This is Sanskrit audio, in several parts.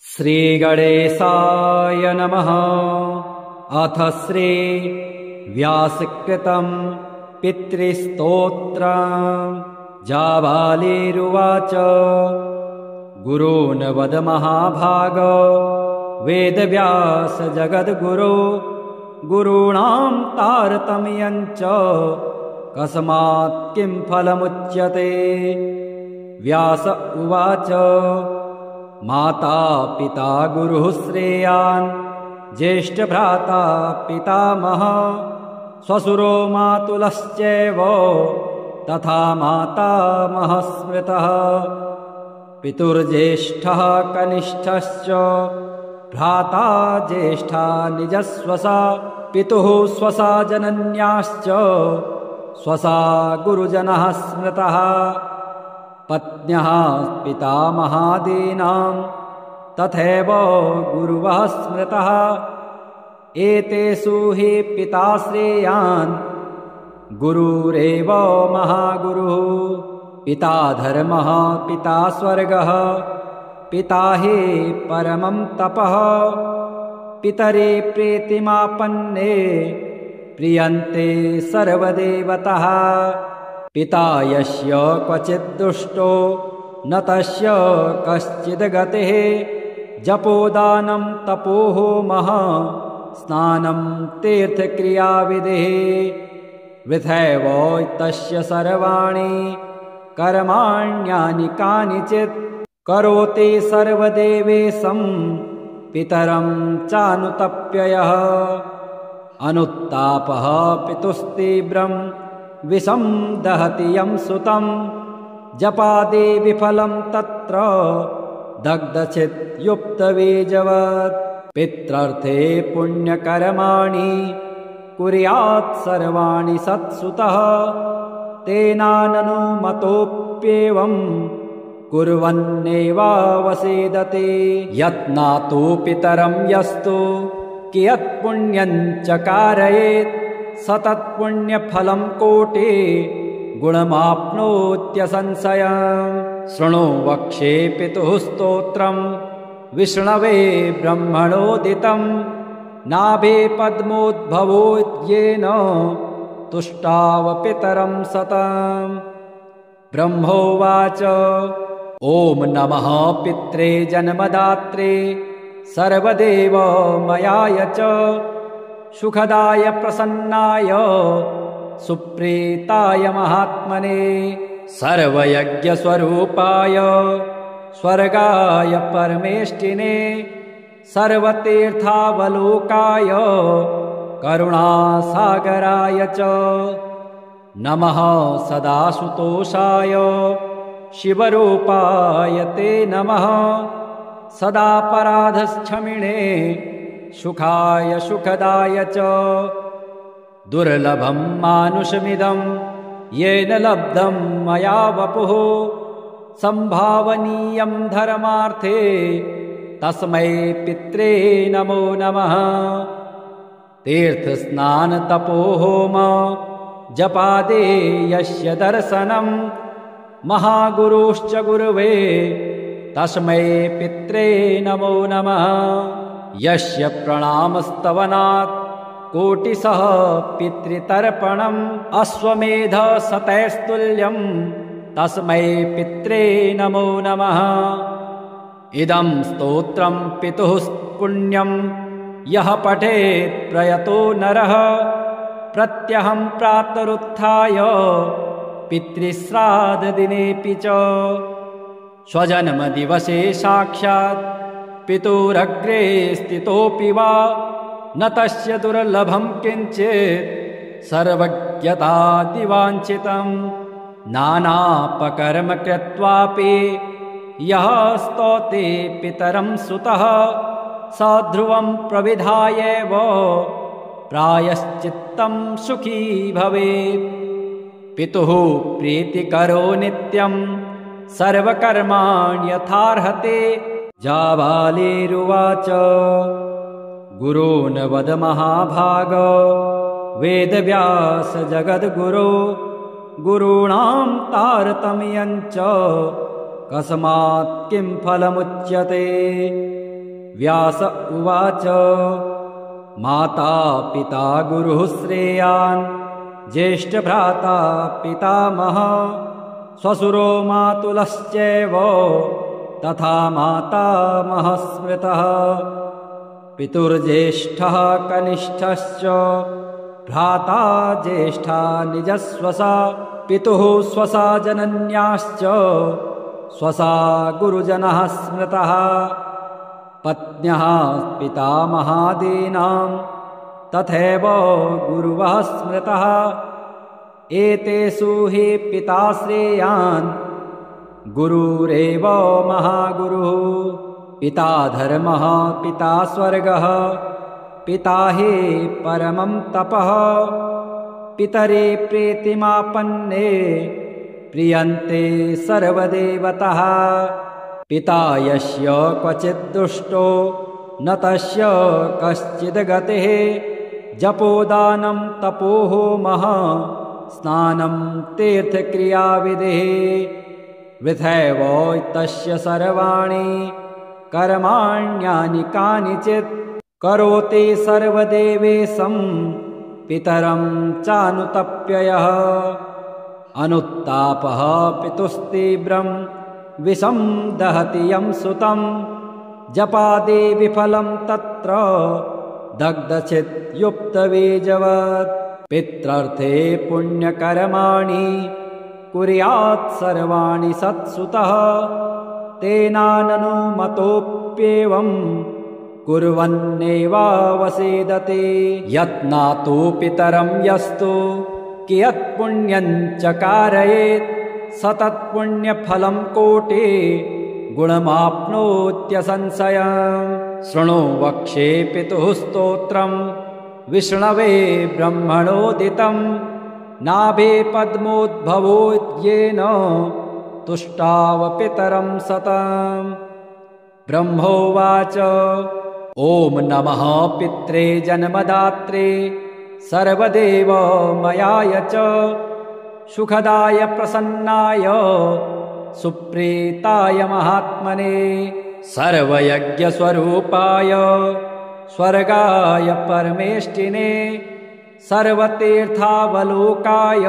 श्रीगणेशाय नमः। अथ श्री व्यासकृतं पितृस्तोत्रम्। जाबालिरुवाच गुरून् वद महाभाग वेदव्यास जगद्गुरो गुरूणां तारतम्यं च कस्मात् किं फलमुच्यते। व्यास उवाच माता पिता गुरुः श्रेयान् ज्येष्ठभ्राता पितामहः श्वशुरो मातुलश्चैव तथा मातामहः स्मृतः। पितुर्ज्येष्ठः कनिष्ठश्च भ्राता ज्येष्ठा निजस्वसा पितुः स्वसा जनन्याश्च स्वसा गुरुजनः स्मृतः। पत्न्यः पितामहादीनां तथैव गुरुवः स्मृतः। एतेषु हि पिता श्रेयान् गुरुरेव महागुरुः। पिता धर्मः पिता स्वर्गः पिता हि परमं तपः। पितरे प्रीतिमापन्ने प्रियन्ते सर्वदेवतः। पिता यस्य क्वचित् दुष्टो न तस्य कश्चिद् गतिः। जपोदानं तपोहोमः स्नानं तीर्थक्रियाविधिः। वृथैव तस्य सर्वाणि कर्माण्यानि कानिचित् करोति सर्वदेवेशं पितरं चानुतप्ययः। अनुत्तापः पितुस्तीव्रं विषं दहति यं सुतं। जपादि विफलं तत्र दग्धचित् युक्तबीजवत्। पित्रर्थे पुण्यकर्माणि कुर्यात् सर्वाणि सत्सुतः। तेनाननुमतोऽप्येवं कुर्वन्नेवावसेदते। यत्नातु पितरं यस्तु कियत् पुण्यं च कारयेत् सतत्पुण्यफलं कोटि गुणमाप्नोत्यसंशयम्। शृणु वक्ष्ये पितुः स्तोत्रं विष्णवे ब्रह्मणोदितं। नाभे पद्मोद्भवो येन तुष्टाव पितरं सतम्। ब्रह्मोवाच ॐ नमः पित्रे जन्मदात्रे सर्वदेवमयाय च सुखदाय प्रसन्नाय सुप्रीताय महात्मने। सर्वयज्ञस्वरूपाय स्वर्गाय परमेष्टिने। सर्वतीर्थावलोकाय करुणासागराय च नमः। सदासुतोषाय शिवरूपाय ते नमः। सदापराधक्षमिणे सुखाय सुखदाय च। दुर्लभं मानुषमिदं येन लब्धं मया वपुः। संभावनीयं धर्मार्थे तस्मै पित्रे नमो नमः। तीर्थस्नानतपोहोम जपादे यस्य दर्शनं। महागुरुश्च गुरुवे तस्मै पित्रे नमो नमः। यस्य प्रणामस्तवनात् कोटिशः पितृतर्पणम्। अश्वमेध शतैस्तुल्यं तस्मै पित्रे नमो नमः। इदं स्तोत्रं पितुः पुण्यं यः पठेत् प्रयतो नरः। प्रत्यहं प्रातरुत्थाय पितृश्राद्धदिनेऽपि च। स्वजन्मदिवसे साक्षात् पितुरग्रे स्थितोऽपि वा न तस्य दुर्लभं किञ्चित् सर्वज्ञतादिवाञ्छितं। नानापकर्म कृत्वापि यः स्तौति पितरं सुतः स ध्रुवं प्रविधायैव प्रायश्चित्तं सुखी भवेत्। पितुः प्रीतिकरो नित्यं सर्वकर्माणि यथार्हते। जाबालिरुवाच गुरून् वद महाभाग वेदव्यास जगद्गुरो गुरूणां तारतम्यं च कस्मात् किं फलमुच्यते। व्यास उवाच माता पिता गुरुः श्रेयान् ज्येष्ठभ्राता पितामहः श्वशुरो मातुलश्चैव तथा मातामहः स्मृतः पितुर्ज्येष्ठः कनिष्ठश्च भ्राता ज्येष्ठा निजस्वसा पितुः स्वसा जनन्याश्च स्वसा गुरुजनः स्मृतः पत्न्यः पितामहादीनां तथैव गुरुवः स्मृतः एतेषु हि पिता श्रेयान् गुरुरेव महागुरुः पिता धर्मः पिता स्वर्गः पिता हि परमं तपः पितरे प्रीतिमापन्ने प्रियन्ते सर्वदेवतः पिता यस्य क्वचित् दुष्टो न तस्य कश्चिद् गतिः जपोदानं तपोहोमः स्नानं तीर्थक्रियाविधिः वृथैव तस्य सर्वाणि कर्माण्यानि कानिचित् करोति सर्वदेवेशं पितरं चानुतप्ययः अनुत्तापः पितुस्तीव्रं विषं दहति यं सुतं जपादि विफलं तत्र दग्धचित्युक्तबीजवत् पित्रर्थे पुण्यकर्माणि कुर्यात् सर्वाणि सत्सुतः तेनाननुमतोऽप्येवं कुर्वन्नेवावसेदते यत्नातु पितरं यस्तु कियत् पुण्यं च कारयेत् सतत्पुण्यफलं कोटि गुणमाप्नोत्यसंशयम् शृणु वक्ष्ये पितुः स्तोत्रं विष्णवे ब्रह्मणोदितं नाभे पद्मोद्भवो येन तुष्टाव पितरं सतम् ब्रह्मोवाच ॐ नमः पित्रे जन्मदात्रे सर्वदेवमयाय च सुखदाय प्रसन्नाय सुप्रीताय महात्मने सर्वयज्ञस्वरूपाय स्वर्गाय परमेष्टिने सर्वतीर्थावलोकाय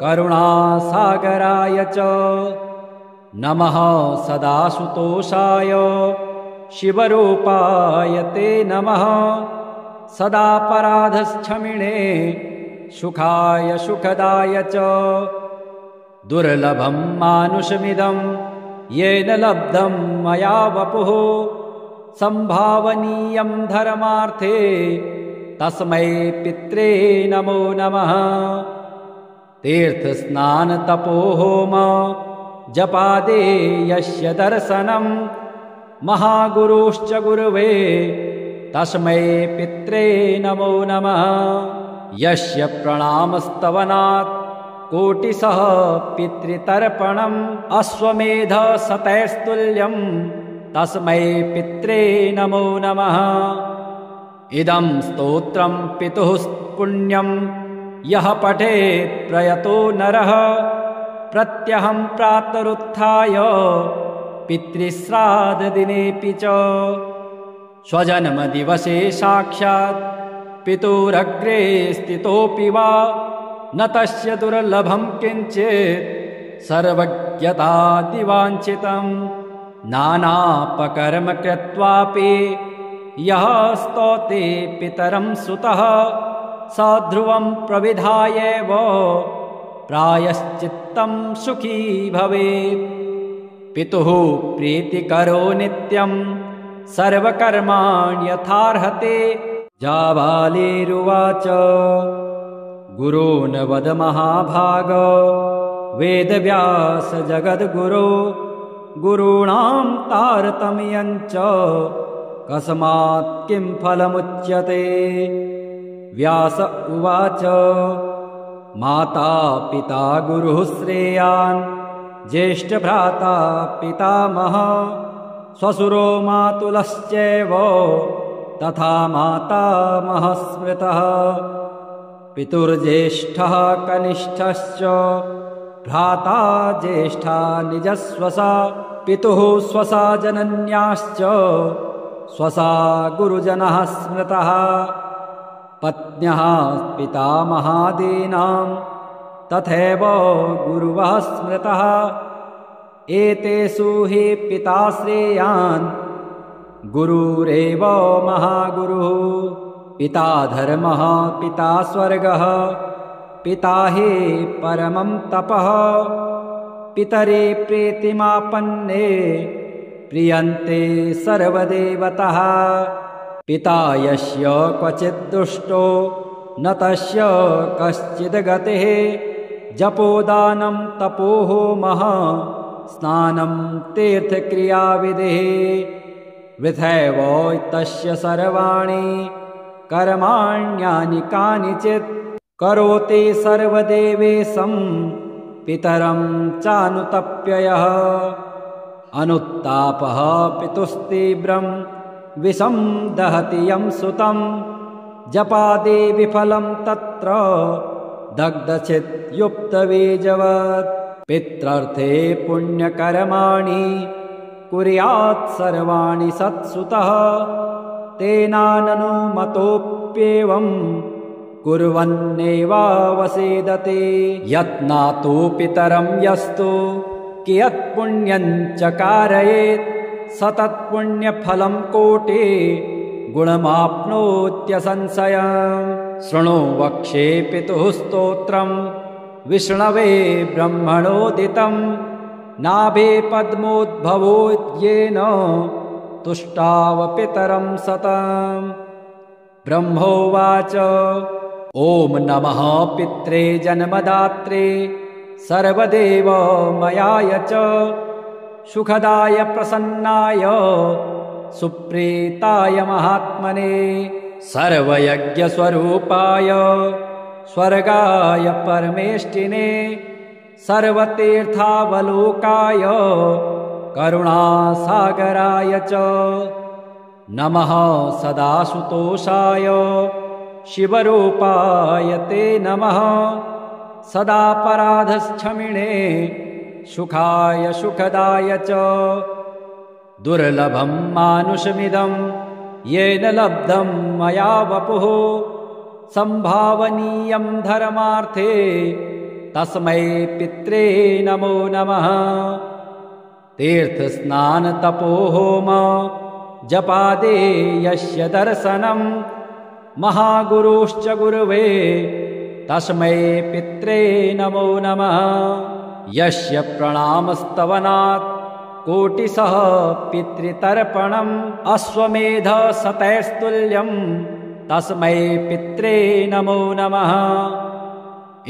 करुणासागराय च नमः सदासुतोषाय शिवरूपाय ते नमः सदापराधक्षमिणे सुखाय सुखदाय च दुर्लभं मानुषमिदं येन लब्धं मया वपुः संभावनीयं धर्मार्थे तस्मै पित्रे नमो नमः तीर्थस्नानतपोहोम जपादे यस्य दर्शनं महागुरुश्च गुरुवे तस्मै पित्रे नमो नमः यस्य प्रणामस्तवनात् कोटिशः पितृतर्पणम् अश्वमेधशतैस्तुल्यं तस्मै पित्रे नमो नमः इदं स्तोत्रं पितुः पुण्यं यः पठेत् प्रयतो नरः प्रत्यहं प्रातरुत्थाय पितृश्राद्धदिनेऽपि च स्वजन्मदिवसे साक्षात् पितुरग्रे स्थितोऽपि वा न तस्य दुर्लभं किञ्चित् सर्वज्ञतातिवाञ्छितं नानापकर्म कृत्वापि यः स्तौति पितरं सुतः स ध्रुवं प्रविधायैव प्रायश्चित्तं सुखी भवेत् पितुः प्रीतिकरो नित्यं सर्वकर्माण्यथार्हते जाबालिरुवाच गुरून् वद महाभाग वेदव्यास जगद्गुरो गुरूणां तारतम्यं च कस्मात् किं फलमुच्यते व्यास उवाच माता पिता गुरुः श्रेयान् ज्येष्ठभ्राता पितामहः श्वशुरो मातुलश्चैव तथा मातामहः स्मृतः पितुर्ज्येष्ठः कनिष्ठश्च भ्राता ज्येष्ठा निजस्वसा पितुः स्वसा जनन्याश्च स्वसा गुरुजनः स्मृतः पत्न्यः पितामहादीनां तथैव गुरुवः स्मृतः एतेषु हि पिता श्रेयान् गुरुरेव महागुरुः पिता धर्मः पिता स्वर्गः पिता हि परमं तपः पितरे प्रीतिमापन्ने प्रियन्ते सर्वदेवतः पिता यस्य क्वचित् दुष्टो न तस्य कश्चिद् गतिः जपोदानं तपोहोमः स्नानं तीर्थक्रियाविधिः वृथैव तस्य सर्वाणि कर्माण्यानि कानिचित् करोति सर्वदेवेशं पितरं चानुतप्ययः अनुत्तापः पितुस्तीव्रं विषं दहति यं सुतं जपादि विफलं तत्र दग्धचित्युक्तबीजवत् पित्रर्थे पुण्यकर्माणि कुर्यात् सर्वाणि सत्सुतः तेनाननुमतोऽप्येवं कुर्वन्नेवावसेदते यत्नातु पितरं यस्तु कियत्पुण्यं च कारयेत् स तत्पुण्यफलं कोटि गुणमाप्नोत्यसंशयम् शृणु वक्ष्ये पितुः स्तोत्रं विष्णवे ब्रह्मणोदितं नाभे पद्मोद्भवो येन तुष्टाव पितरं सतम् ब्रह्मोवाच ॐ नमः पित्रे जन्मदात्रे सर्वदेवमयाय च सुखदाय प्रसन्नाय सुप्रीताय महात्मने सर्वयज्ञस्वरूपाय स्वर्गाय परमेष्टिने सर्वतीर्थावलोकाय करुणासागराय च नमः सदासुतोषाय शिवरूपाय ते नमः सदापराधक्षमिणे सुखाय सुखदाय च दुर्लभं मानुषमिदं येन लब्धं मया वपुः संभावनीयं धर्मार्थे तस्मै पित्रे नमो नमः तीर्थस्नानतपोहोम जपादे यस्य दर्शनं महागुरुश्च गुरुवे तस्मै पित्रे नमो नमः यस्य प्रणामस्तवनात् कोटिशः पितृतर्पणम् अश्वमेध शतैस्तुल्यं तस्मै पित्रे नमो नमः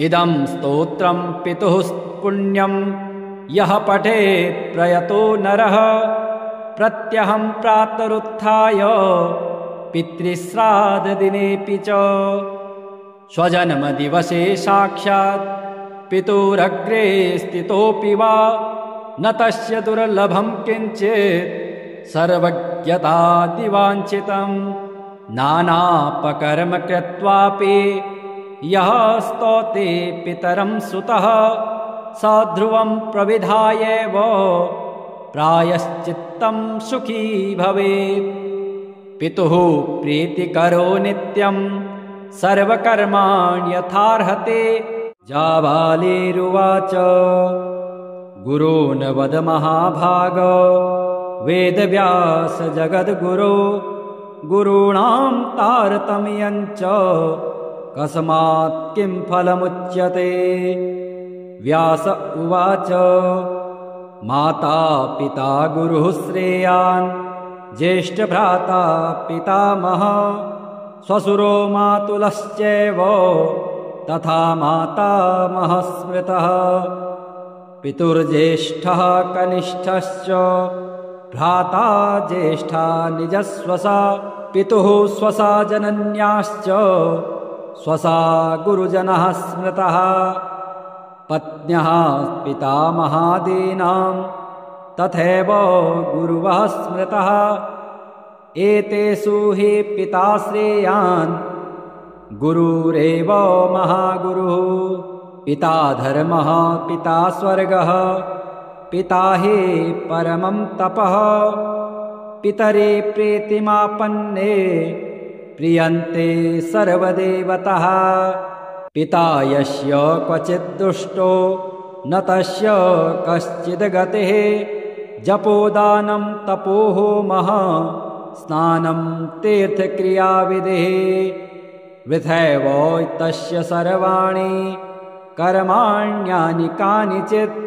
इदं स्तोत्रं पितुः पुण्यं यः पठेत् प्रयतो नरः प्रत्यहं प्रातरुत्थाय पितृश्राद्धदिनेऽपि च स्वजन्मदिवसे साक्षात् पितुरग्रे स्थितोऽपि वा न तस्य दुर्लभं किञ्चित् सर्वज्ञतादिवाञ्छितं नानापकर्म कृत्वापि यः स्तौति पितरं सुतः स ध्रुवं प्रविधायैव प्रायश्चित्तं सुखी भवेत् पितुः प्रीतिकरो नित्यं सर्वकर्माणि यथार्हते जाबालिरुवाच गुरून् वद महाभाग वेदव्यास जगद्गुरो गुरूणां तारतम्यं च कस्मात् किं फलमुच्यते व्यास उवाच माता पिता गुरुः श्रेयान् ज्येष्ठभ्राता पितामहः श्वशुरो मातुलश्चैव तथा मातामहः स्मृतः पितुर्ज्येष्ठः कनिष्ठश्च भ्राता ज्येष्ठा निजस्वसा पितुः स्वसा जनन्याश्च स्वसा गुरुजनः स्मृतः पत्न्यः पितामहादीनां तथैव गुरुवः स्मृतः एतेषु हि पिता श्रेयान् गुरुरेव महागुरुः पिता धर्मः पिता स्वर्गः पिता हि परमं तपः पितरे प्रीतिमापन्ने प्रियन्ते सर्वदेवतः पिता यस्य क्वचिद्दुष्टो न तस्य कश्चिद्गतिः जपोदानं तपोहोमः स्नानं तीर्थक्रियाविधिः वृथैव तस्य सर्वाणि कर्माण्यानि कानिचित्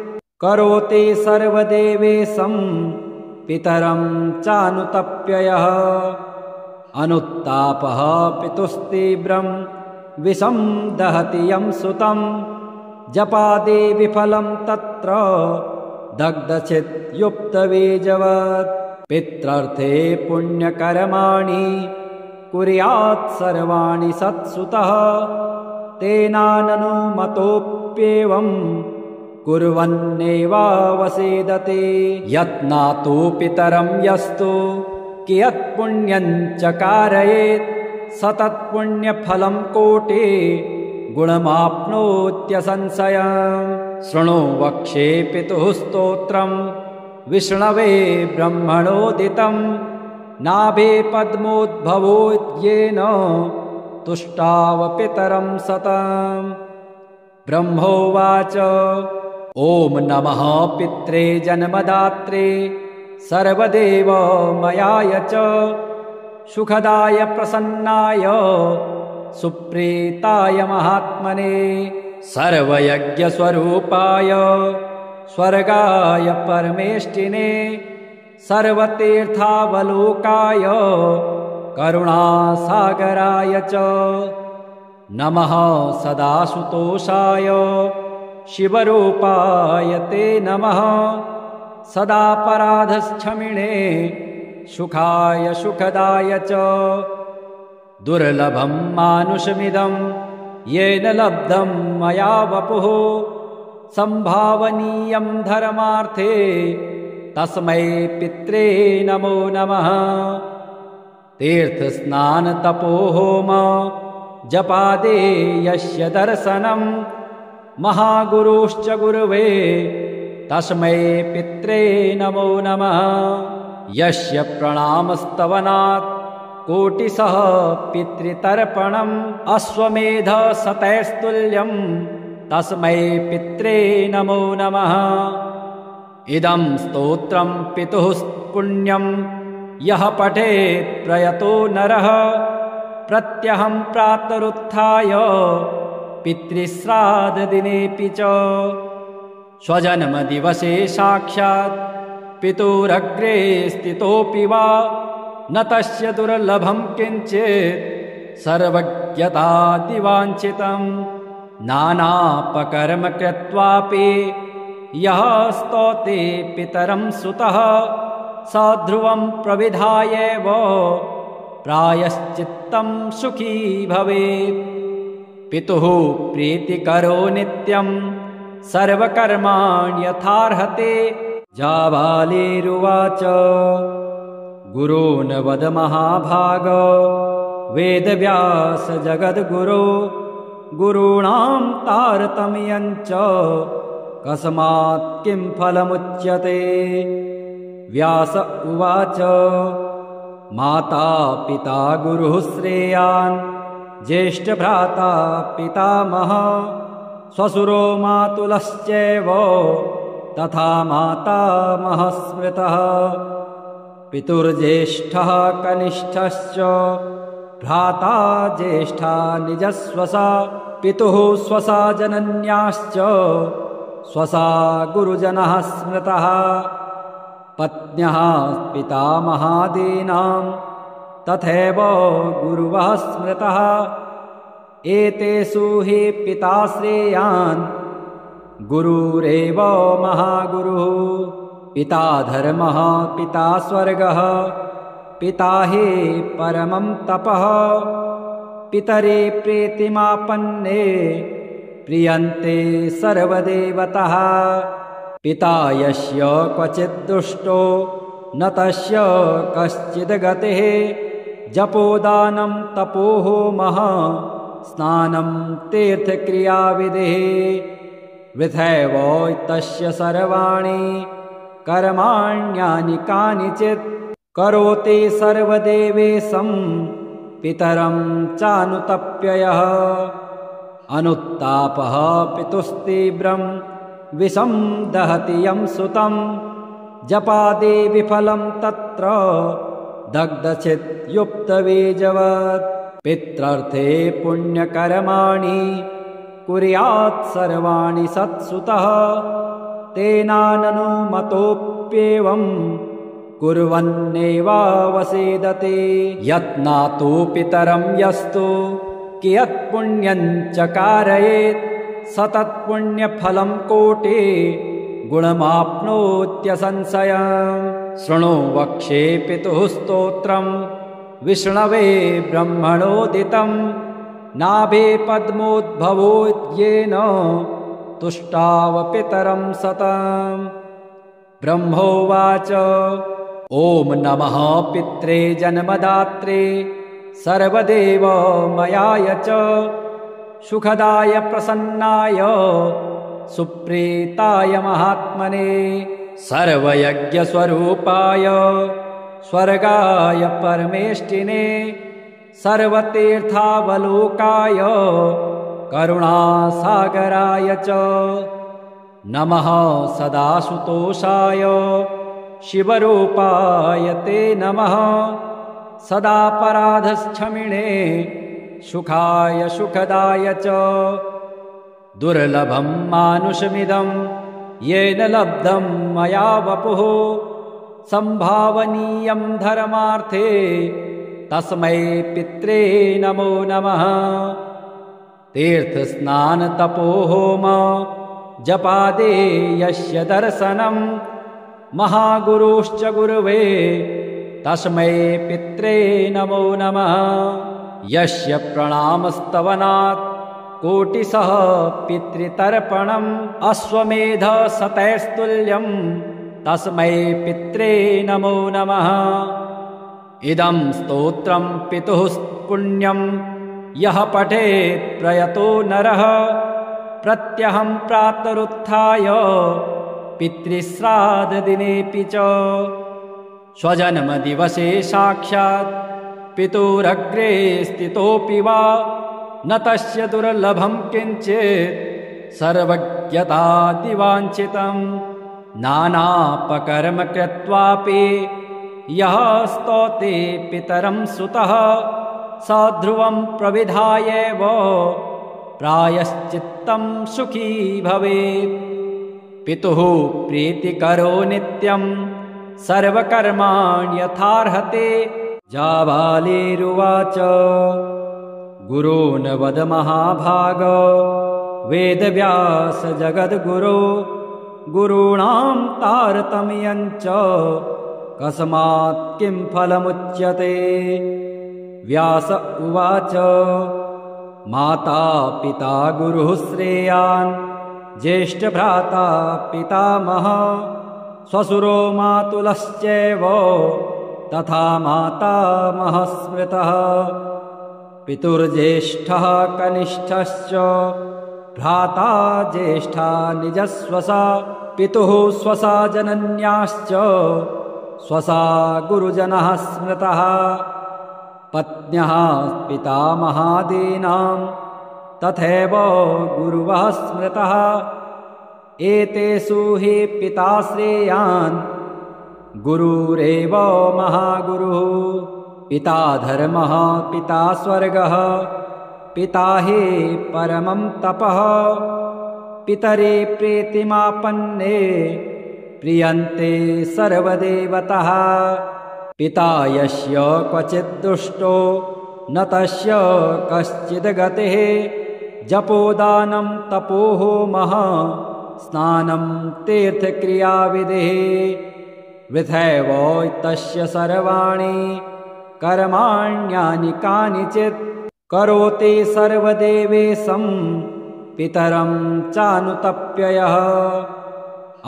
करोति सर्वदेवेशं पितरं चानुतप्ययः अनुत्तापः पितुस्तीव्रं विषं दहति यं सुतं जपादि विफलं तत्र दग्धचित्युक्तबीजवत् पित्रर्थे पुण्यकर्माणि कुर्यात् सर्वाणि सत्सुतः तेनाननुमतोऽप्येवं कुर्वन्नेवावसेदते यत्नातु पितरं यस्तु कियत्पुण्यं च कारयेत् स तत्पुण्यफलं कोटि गुणमाप्नोत्यसंशयम् शृणु वक्ष्ये पितुः स्तोत्रं विष्णवे ब्रह्मणोदितं नाभे पद्मोद्भवोद्येन तुष्टाव पितरं सतम् ब्रह्मोवाच ॐ नमः पित्रे जन्मदात्रे सर्वदेवमयाय च सुखदाय प्रसन्नाय सुप्रीताय महात्मने सर्वयज्ञस्वरूपाय स्वर्गाय परमेष्टिने सर्वतीर्थावलोकाय करुणासागराय च नमः सदाशुतोषाय शिवरूपाय ते नमः सदापराधक्षमिणे सुखाय सुखदाय च दुर्लभं मानुषमिदं येन लब्धं मया वपुः संभावनीयं धर्मार्थे तस्मै पित्रे नमो नमः तीर्थस्नानतपोहोम जपादे यस्य दर्शनं महागुरुश्च गुरुवे तस्मै पित्रे नमो नमः यस्य प्रणामस्तवनात् कोटिशः पितृतर्पणम् अश्वमेधशतैस्तुल्यं तस्मै पित्रे नमो नमः इदं स्तोत्रं पितुः पुण्यं यः पठेत् प्रयतो नरः प्रत्यहं प्रातरुत्थाय पितृश्राद्धदिनेऽपि च स्वजन्मदिवसे साक्षात् पितुरग्रे स्थितोऽपि वा न तस्य दुर्लभं किञ्चित् सर्वज्ञतादिवाञ्छितं नानापकर्म कृत्वापि यः स्तौति पितरं सुतः स ध्रुवं प्रविधायैव प्रायश्चित्तं सुखी भवेत् पितुः प्रीतिकरो नित्यं सर्वकर्माण्यथार्हते जाबालिरुवाच गुरून् वद महाभाग वेदव्यास जगद्गुरो गुरूणां तारतम्यं च कस्मात् किं फलमुच्यते व्यास उवाच माता पिता गुरुः श्रेयान् ज्येष्ठभ्राता पितामहः श्वशुरो मातुलश्चैव तथा मातामहः स्मृतः पितुर्ज्येष्ठः कनिष्ठश्च भ्राता ज्येष्ठा निजस्वसा पितुः स्वसा जनन्याश्च स्वसा गुरुजनः स्मृतः पत्न्यः पितामहादीनां तथैव गुरुवः स्मृतः एतेषु हि पिता श्रेयान् गुरुरेव महागुरुः पिता धर्मः पिता स्वर्गः पिता हि परमं तपः पितरे प्रीतिमापन्ने प्रियन्ते सर्वदेवतः पिता यस्य क्वचिद्दुष्टो न तस्य कश्चिद्गतिः जपोदानं तपोहोमः स्नानं तीर्थक्रियाविधिः वृथैव तस्य सर्वाणि कर्माण्यानि कानिचित् करोति सर्वदेवेशं पितरं चानुतप्ययः अनुत्तापः पितुस्तीव्रं विषं दहति यं सुतं जपादे विफलं तत्र दग्धचित्युक्तबीजवत् पित्रार्थे पुण्यकर्माणि कुर्यात् सर्वाणि सत्सुतः तेनाननुमतोऽप्येवं कुर्वन्नेवावसेदते यत्नातु पितरं यस्तु कियत्पुण्यं च कारयेत् सतत्पुण्यफलं कोटि गुणमाप्नोत्यसंशयम् शृणु वक्ष्ये पितुः स्तोत्रं विष्णवे ब्रह्मणोदितं नाभे पद्मोद्भवोद्येन तुष्टाव पितरं सतम् ब्रह्मोवाच ॐ नमः पित्रे जन्मदात्रे सर्वदेवमयाय च सुखदाय प्रसन्नाय सुप्रीताय महात्मने सर्वयज्ञस्वरूपाय स्वर्गाय परमेष्टिने सर्वतीर्थावलोकाय करुणासागराय च नमः सदाशुतोषाय शिवरूपाय ते नमः सदापराधक्षमिणे सुखाय सुखदाय च दुर्लभं मानुषमिदं येन लब्धं मया वपुः संभावनीयं धर्मार्थे तस्मै पित्रे नमो नमः तीर्थस्नानतपोहोम जपादे यस्य दर्शनं महागुरुश्च गुरुवे तस्मै पित्रे नमो नमः यस्य प्रणामस्तवनात् कोटिशः पितृतर्पणम् अश्वमेधशतैस्तुल्यं तस्मै पित्रे नमो नमः इदं स्तोत्रं पितुः पुण्यं यः पठेत् प्रयतो नरः प्रत्यहं प्रातरुत्थाय पितृश्राद्धदिनेऽपि च स्वजन्मदिवसे साक्षात् पितुरग्रे स्थितोऽपि वा न तस्य दुर्लभं किञ्चित् सर्वज्ञतादिवाञ्छितं नानापकर्म कृत्वापि यः स्तौति पितरं सुतः स ध्रुवं प्रविधायैव प्रायश्चित्तं सुखी भवेत् पितुः प्रीतिकरो नित्यं सर्वकर्माण्यथार्हते जाबालिरुवाच गुरून् वद महाभाग वेदव्यास जगद्गुरो गुरूणां तारतम्यं च कस्मात् किं फलमुच्यते व्यास उवाच माता पिता गुरुः श्रेयान् ज्येष्ठभ्राता पितामहः श्वशुरो मातुलश्चैव तथा मातामहः स्मृतः पितुर्ज्येष्ठः कनिष्ठश्च भ्राता ज्येष्ठा निजस्वसा पितुः स्वसा जनन्याश्च स्वसा गुरुजनः स्मृतः पत्न्यः पितामहादीनां तथैव गुरुवः स्मृतः एतेषु हि पिता श्रेयान् गुरुरेव महागुरुः पिता धर्मः पिता स्वर्गः पिता हि परमं तपः पितरे प्रीतिमापन्ने प्रियन्ते सर्वदेवतः पिता यस्य क्वचित् दुष्टो न तस्य कश्चिद्गतिः जपोदानं तपोहोमः स्नानं तीर्थक्रियाविधिः वृथैव तस्य सर्वाणि कर्माण्यानि कानिचित् करोति सर्वदेवेशं पितरं चानुतप्ययः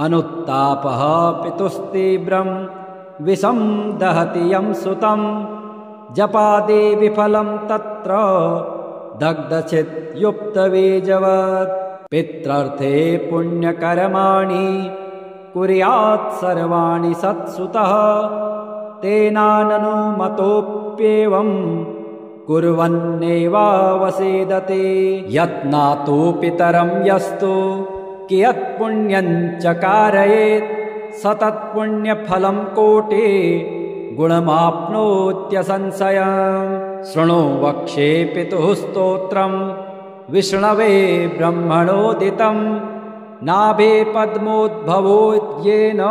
अनुत्तापः पितुस्तीव्रं विषं दहति यं सुतं जपादे विफलं तत्र दग्धचित्युक्तबीजवत् पित्रार्थे पुण्यकर्माणि कुर्यात् सर्वाणि सत्सुतः तेनाननुमतोऽप्येवम् कुर्वन्नेवावसेदते। यत्नातो पितरं यस्तु कियत्पुण्यं च कारयेत् स तत्पुण्यफलं कोटि गुणमाप्नोत्यसंशयम्। शृणु वक्ष्ये पितुः स्तोत्रम् विष्णवे ब्रह्मणोदितं नाभे पद्मोद्भवोद्येन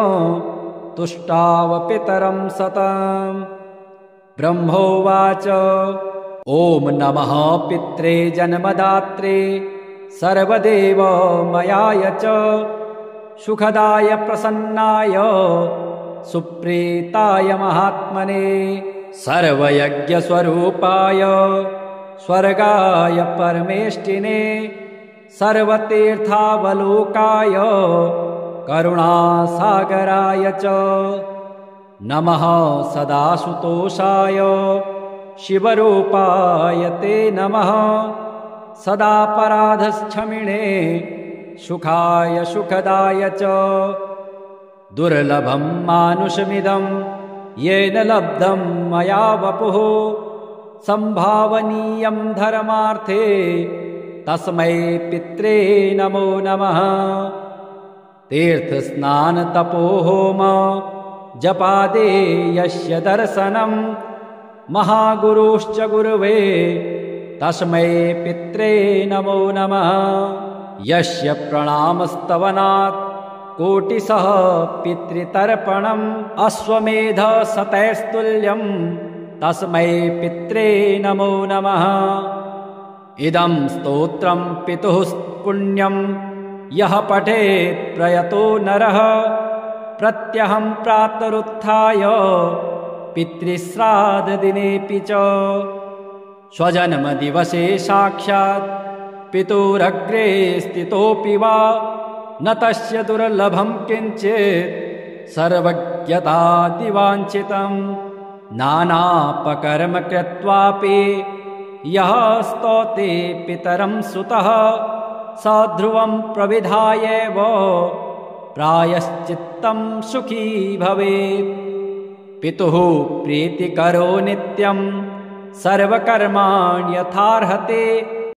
तुष्टाव पितरं सतम्। ब्रह्मोवाच ॐ नमः पित्रे जन्मदात्रे सर्वदेवमयाय च सुखदाय प्रसन्नाय सुप्रीताय महात्मने सर्वयज्ञस्वरूपाय स्वर्गाय परमेष्टिने सर्वतीर्थावलोकाय करुणासागराय च नमः सदासुतोषाय शिवरूपाय ते नमः सदापराधक्षमिणे सुखाय सुखदाय च दुर्लभं मानुषमिदं येन लब्धं मया वपुः संभावनीयं धर्मार्थे तस्मै पित्रे नमो नमः। तीर्थस्नानतपोहोम जपादे यस्य दर्शनं महागुरुश्च गुरुवे तस्मै पित्रे नमो नमः। यस्य प्रणामस्तवनात् कोटिशः पितृतर्पणम् अश्वमेधशतैस्तुल्यं तस्मै पित्रे नमो नमः। इदं स्तोत्रं पितुः पुण्यं यः पठेत् प्रयतो नरः प्रत्यहं प्रातरुत्थाय पितृश्राद्धदिनेऽपि च स्वजन्मदिवसे साक्षात् पितुरग्रे स्थितोऽपि वा न तस्य दुर्लभं किञ्चित् सर्वज्ञतादिवाञ्छितं नानापकर्म कृत्वापि यः स्तौति पितरं सुतः स ध्रुवं प्रविधायैव प्रायश्चित्तं सुखी भवेत्। पितुः प्रीतिकरो नित्यं सर्वकर्माण्यथार्हते